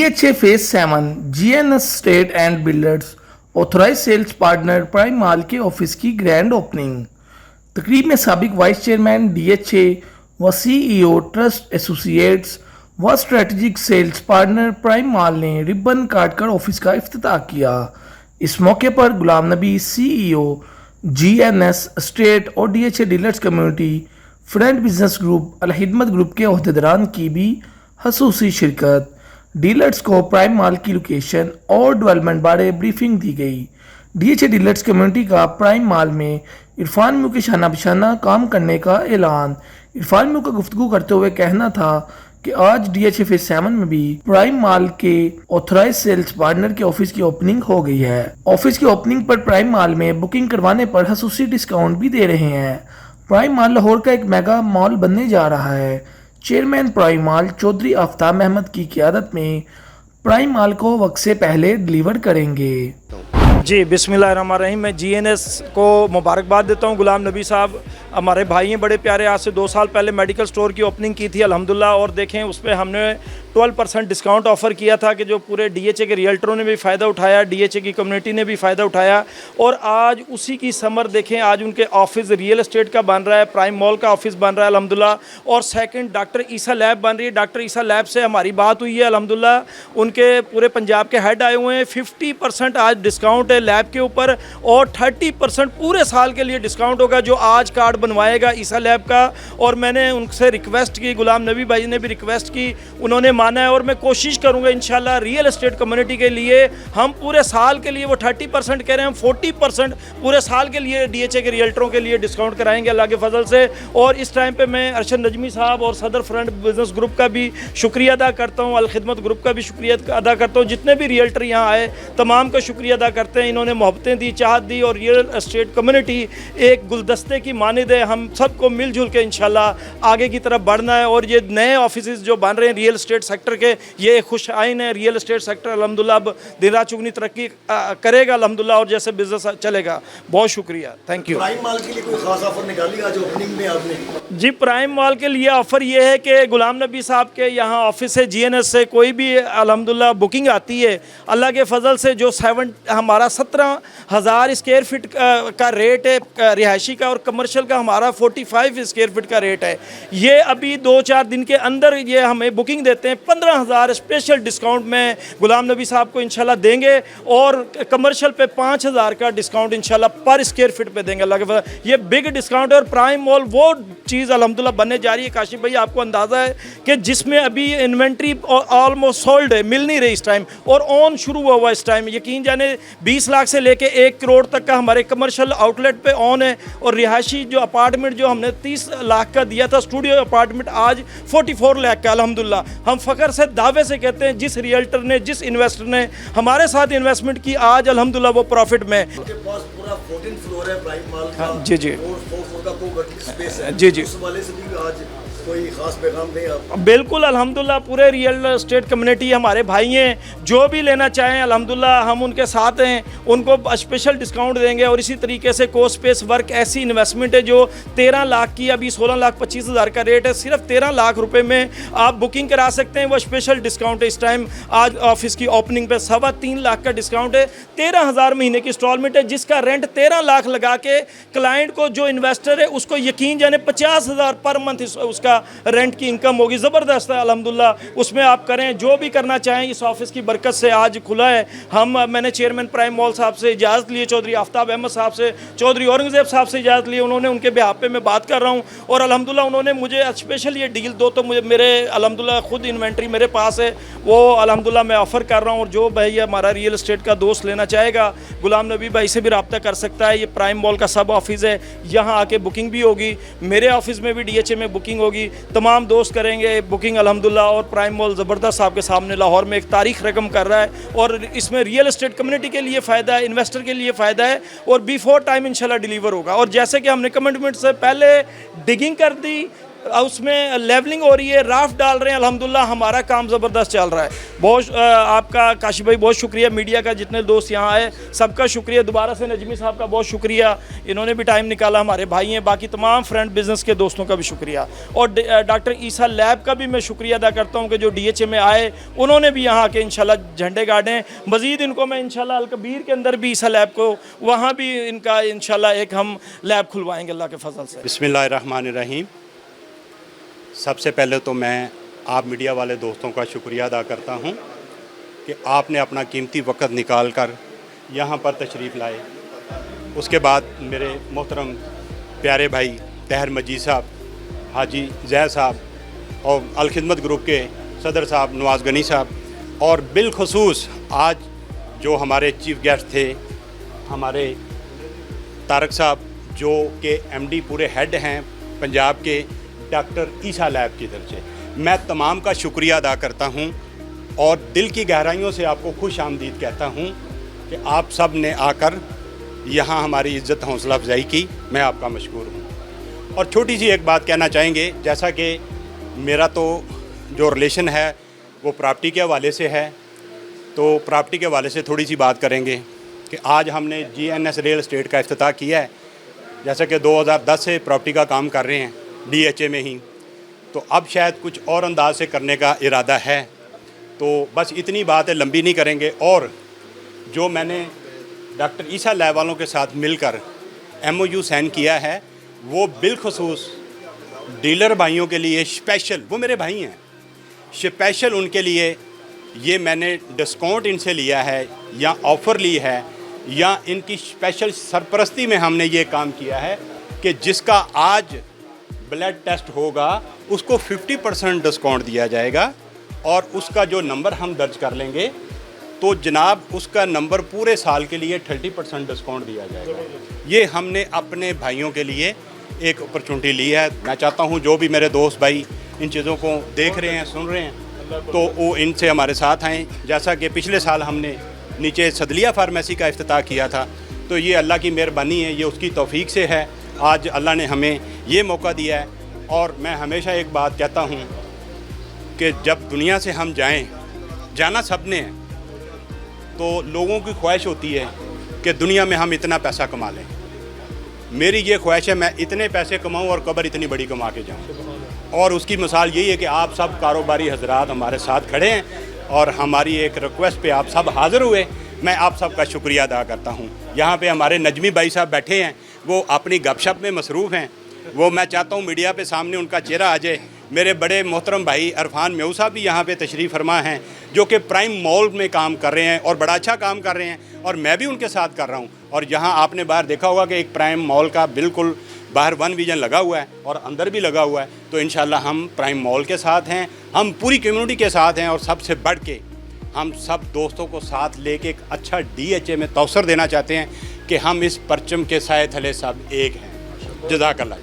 DHA Phase 7 GNS State and Builders authorise sales partner prime mall के office की grand opening. तकरीब में साबिक वाइस चेयरमैन DHA व CEO ट्रस्ट एसोसिएट्स व strategic sales partner prime mall ने ribbon काटकर ऑफिस का इफ्तिताह किया। इस मौके पर गुलाम नबी CEO GNS स्टेट और DHA dealers community friend business group Al Khidmat group के अहदेदारान की भी खसूसी शिरकत। डीलर्स को प्राइम माल की लोकेशन और डेवलपमेंट बारे ब्रीफिंग दी गई। DHA डीलर्स कम्युनिटी का प्राइम माल में इरफान म्यू के शाना बिशाना काम करने का ऐलान। इरफान म्यू का गुफ्तगू करते हुए कहना था कि आज DHA फेज 7 में भी प्राइम माल के ऑथराइज सेल्स पार्टनर के ऑफिस की ओपनिंग हो गई है। ऑफिस की ओपनिंग पर प्राइम माल में बुकिंग करवाने पर खसूसी डिस्काउंट भी दे रहे हैं। प्राइम माल लाहौर का एक मेगा मॉल बनने जा रहा है। चेयरमैन प्राइम माल चौधरी आफ्ताब अहमद की क़ियादत में प्राइम माल को वक्त से पहले डिलीवर करेंगे। जी बिस्मिल्लाहिर्रहमानिर्रहीम। मैं GNS को मुबारकबाद देता हूँ। गुलाम नबी साहब हमारे भाई हैं बड़े प्यारे। आज से 2 साल पहले मेडिकल स्टोर की ओपनिंग की थी अल्हम्दुलिल्लाह, और देखें उस पर हमने 12% डिस्काउंट ऑफ़र किया था कि जो पूरे DHA के रियल्टरों ने भी फ़ायदा उठाया, DHA की कम्युनिटी ने भी फ़ायदा उठाया। और आज उसी की समर देखें, आज उनके ऑफिस रियल एस्टेट का बन रहा है, प्राइम मॉल का ऑफिस बन रहा है अल्हम्दुलिल्लाह। और सेकंड डॉक्टर ईसा लैब बन रही है। डॉक्टर ईसा लैब से हमारी बात हुई है अल्हम्दुलिल्लाह। उनके पूरे पंजाब के हेड आए हुए हैं। 50% आज डिस्काउंट है लैब के ऊपर, और 30% पूरे साल के लिए डिस्काउंट होगा जो आज कार्ड बनवाएगा ईसा लैब का। और मैंने उनसे रिक्वेस्ट की, गुलाम नबी भाई ने भी रिक्वेस्ट की, उन्होंने माना है। और मैं कोशिश करूंगा इंशाल्लाह रियल एस्टेट कम्युनिटी के लिए हम पूरे साल के लिए, वो 30% कह रहे हैं, हम 40% पूरे साल के लिए DHA के रियल्टरों के लिए डिस्काउंट कराएंगे अल्लाह के फजल से। और इस टाइम पे मैं अरशद नजमी साहब और सदर फ्रंट बिजनेस ग्रुप का भी शुक्रिया अदा करता हूँ, अल खिदमत ग्रुप का भी शुक्रिया अदा करता हूँ। जितने भी रियल्टर यहाँ आए तमाम का शुक्रिया अदा करते हैं। इन्होंने मोहब्बतें दी, चाहत दी, और रियल एस्टेट कम्युनिटी एक गुलदस्ते की मानिद है। हम सबको मिलजुल के इंशाल्लाह आगे की तरफ बढ़ना है। और ये नए ऑफिस जो बन रहे हैं रियल एस्टेट सेक्टर के, ये खुश आइन है। रियल एस्टेट सेक्टर अल्हम्दुलिल्लाह अब दिन रात चुगनी तरक्की करेगा अल्हम्दुलिल्लाह, और जैसे बिजनेस चलेगा। बहुत शुक्रिया, थैंक यू। प्राइम माल के लिए कोई खास ऑफर निकाली आज ओपनिंग में आपने? जी, प्राइम मॉल के लिए ऑफ़र ये है कि गुलाम नबी साहब के यहाँ ऑफिस है GNS से, कोई भी अल्हम्दुलिल्लाह बुकिंग आती है अल्लाह के फ़ज़ल से, जो हमारा 17,000 स्क्वायर फीट का रेट है रिहायशी का, और कमर्शियल का हमारा 45 स्क्वायर फीट का रेट है। ये अभी 2-4 दिन के अंदर ये हमें बुकिंग देते हैं। 15,000 स्पेशल डिस्काउंट में गुलाम नबी साहब को इंशाल्लाह देंगे, और कमर्शियल पे 5,000 का डिस्काउंट इंशाल्लाह पर स्क्वायर फीट पे देंगे अल्लाह के फजल। ये बिग डिस्काउंट है। और प्राइम मॉल वो चीज़ अल्हम्दुलिल्लाह बनने जा रही है काशिफ भाई, आपको अंदाज़ा है कि जिसमें अभी इन्वेंट्री ऑलमोस्ट सोल्ड है, मिल नहीं रही इस टाइम, और ऑन शुरू हुआ हुआ इस टाइम। यकीन जाने 20 लाख से लेके 1 करोड़ तक का हमारे कमर्शियल आउटलेट पे ऑन है। और रिहायशी जो अपार्टमेंट जो हमने 30 लाख का दिया था स्टूडियो अपार्टमेंट, आज 44 लाख का अल्हम्दुलिल्लाह। हम फ़ख्र से दावे से कहते हैं जिस रियल्टर ने, जिस इन्वेस्टर ने हमारे साथ इन्वेस्टमेंट की, आज अल्हम्दुलिल्लाह वो प्रॉफिट में। आपके पास पूरा 14 फ्लोर है प्राइम माल का। जी जी, और 4 फ्लोर का कोवर्किंग स्पेस है। जी जी, उस वाले से भी आज कोई खास पैगाम दें आप? बिल्कुल अल्हम्दुलिल्लाह, पूरे रियल एस्टेट कम्युनिटी हमारे भाई हैं, जो भी लेना चाहें अल्हम्दुलिल्लाह हम उनके साथ हैं, उनको स्पेशल डिस्काउंट देंगे। और इसी तरीके से को स्पेस वर्क ऐसी इन्वेस्टमेंट है जो 13 लाख की, अभी 16,25,000 का रेट है, सिर्फ 13 लाख रुपए में आप बुकिंग करा सकते हैं। वो स्पेशल डिस्काउंट है इस टाइम। आज ऑफिस की ओपनिंग पे 3.25 लाख का डिस्काउंट है। 13,000 महीने की इंस्टॉलमेंट है, जिसका रेंट 13 लाख लगा के क्लाइंट को, जो इन्वेस्टर है उसको यकीन जाने 50,000 पर मंथ उसका रेंट की इनकम होगी। ज़बरदस्त है अल्हम्दुलिल्लाह। उसमें आप करें जो भी करना चाहें, इस ऑफिस की बरकत से आज खुला है। मैंने चेयरमैन प्राइम मॉल साहब से इजाज़त ली, चौधरी आफ्ताब अहमद साहब से, चौधरी औरंगज़ेब साहब से इजाज़त ली। उन्होंने, उनके बिहाफ पे मैं बात कर रहा हूँ, और अल्हम्दुलिल्लाह उन्होंने मुझे स्पेशल ये डील दो, तो मुझे मेरे अल्हम्दुलिल्लाह खुद इन्वेंट्री मेरे पास है, वो अल्हम्दुलिल्लाह मैं ऑफ़र कर रहा हूँ। और जो भाई हमारा रियल एस्टेट का दोस्त लेना चाहेगा, गुलाम नबी भाई से भी रब्ता कर सकता है। ये प्राइम मॉल का सब ऑफिस है, यहाँ आके बुकिंग भी होगी। मेरे ऑफिस में भी DHA में बुकिंग होगी, तमाम दोस्त करेंगे बुकिंग अल्हम्दुलिल्लाह। और प्राइम मॉल ज़बरदस्त आपके सामने लाहौर में एक तारीख रकम कर रहा है, और इसमें रियल एस्टेट कम्युनिटी के लिए फ़ायदा है, इन्वेस्टर के लिए फ़ायदा है, और बिफोर टाइम इंशाल्लाह डिलीवर होगा। और जैसे कि हमने कमिटमेंट से पहले डिगिंग कर दी, उसमें लेवलिंग हो रही है, राफ्ट डाल रहे हैं। अल्हम्दुलिल्लाह हमारा काम ज़बरदस्त चल रहा है। बहुत आपका काशिफ भाई बहुत शुक्रिया, मीडिया का जितने दोस्त यहाँ आए सबका शुक्रिया, दोबारा से नजमी साहब का बहुत शुक्रिया, इन्होंने भी टाइम निकाला, हमारे भाई हैं। बाकी तमाम फ्रेंड बिजनेस के दोस्तों का भी शुक्रिया, और डॉक्टर ईसा लैब का भी मैं शुक्रिया अदा करता हूँ कि जो DHA में आए, उन्होंने भी यहाँ आके इंशाल्लाह झंडे गाड़े। मज़ीद इनको मैं इंशाल्लाह अलकबीर के अंदर भी ईसा लैब को, वहाँ भी इनका इंशाल्लाह एक हम लैब खुलवाएंगे अल्लाह के फजल से। बिस्मिल्लाहिर्रहमानिर्रहीम। सबसे पहले तो मैं आप मीडिया वाले दोस्तों का शुक्रिया अदा करता हूं कि आपने अपना कीमती वक्त निकाल कर यहाँ पर तशरीफ़ लाए। उसके बाद मेरे मोहतरम प्यारे भाई तहर मजीद साहब, हाजी जैद साहब और अलखिदमत ग्रुप के सदर साहब नवाज़ गनी साहब, और बिलखसूस आज जो हमारे चीफ़ गेस्ट थे हमारे तारक साहब जो कि MD पूरे हेड हैं पंजाब के डॉक्टर ईसा लैब की तरफ से, मैं तमाम का शुक्रिया अदा करता हूं और दिल की गहराइयों से आपको खुश आमदीद कहता हूं कि आप सब ने आकर यहां हमारी इज़्ज़त हौसला अफजाई की। मैं आपका मशकूर हूं। और छोटी सी एक बात कहना चाहेंगे, जैसा कि मेरा तो जो रिलेशन है वो प्रॉपर्टी के हवाले से है, तो प्रॉपर्टी के हवाले से थोड़ी सी बात करेंगे कि आज हमने GNS रियल एस्टेट का इफ्तिताह किया है। जैसा कि 2010 से प्रॉपर्टी का काम कर रहे हैं DHA में ही, तो अब शायद कुछ और अंदाज से करने का इरादा है। तो बस इतनी बात है, लंबी नहीं करेंगे। और जो मैंने डॉक्टर ईसा लैब वालों के साथ मिलकर MOU साइन किया है, वो बिलखसूस डीलर भाइयों के लिए स्पेशल, वो मेरे भाई हैं, स्पेशल उनके लिए ये मैंने डिस्काउंट इनसे लिया है या ऑफ़र ली है या इनकी स्पेशल सरपरस्ती में हमने ये काम किया है कि जिसका आज ब्लड टेस्ट होगा उसको 50% डिस्काउंट दिया जाएगा, और उसका जो नंबर हम दर्ज कर लेंगे तो जनाब उसका नंबर पूरे साल के लिए 30% डिस्काउंट दिया जाएगा। ये हमने अपने भाइयों के लिए एक अपॉर्चुनिटी ली है। मैं चाहता हूँ जो भी मेरे दोस्त भाई इन चीज़ों को देख रहे हैं, सुन रहे हैं, तो वो इनसे हमारे साथ आएँ। जैसा कि पिछले साल हमने नीचे सदलिया फार्मेसी का इफ्तिताह किया था, तो ये अल्लाह की मेहरबानी है, ये उसकी तौफीक से है। आज अल्लाह ने हमें ये मौका दिया है। और मैं हमेशा एक बात कहता हूँ कि जब दुनिया से हम जाएं, जाना सब ने है, तो लोगों की ख्वाहिश होती है कि दुनिया में हम इतना पैसा कमा लें। मेरी ये ख्वाहिश है मैं इतने पैसे कमाऊँ और कब्र इतनी बड़ी कमा के जाऊँ। और उसकी मिसाल यही है कि आप सब कारोबारी हजरात हमारे साथ खड़े हैं और हमारी एक रिक्वेस्ट पे आप सब हाज़िर हुए। मैं आप सब का शुक्रिया अदा करता हूँ। यहाँ पे हमारे नजमी भाई साहब बैठे हैं, वो अपनी गपशप में मसरूफ़ हैं, वो मैं चाहता हूँ मीडिया पे सामने उनका चेहरा आ जाए। मेरे बड़े मोहतरम भाई अरफान मेऊ साहब भी यहाँ पे तशरीफ़ फरमा हैं, जो कि प्राइम मॉल में काम कर रहे हैं और बड़ा अच्छा काम कर रहे हैं, और मैं भी उनके साथ कर रहा हूँ। और यहाँ आपने बाहर देखा होगा कि एक प्राइम मॉल का बिल्कुल बाहर 1 विजन लगा हुआ है और अंदर भी लगा हुआ है। तो इंशाल्लाह हम प्राइम मॉल के साथ हैं, हम पूरी कम्युनिटी के साथ हैं, और सबसे बढ़ के हम सब दोस्तों को साथ लेके एक अच्छा DHA में तौसर देना चाहते हैं कि हम इस परचम के साए थले सब एक हैं। जज़ाकल्लाह।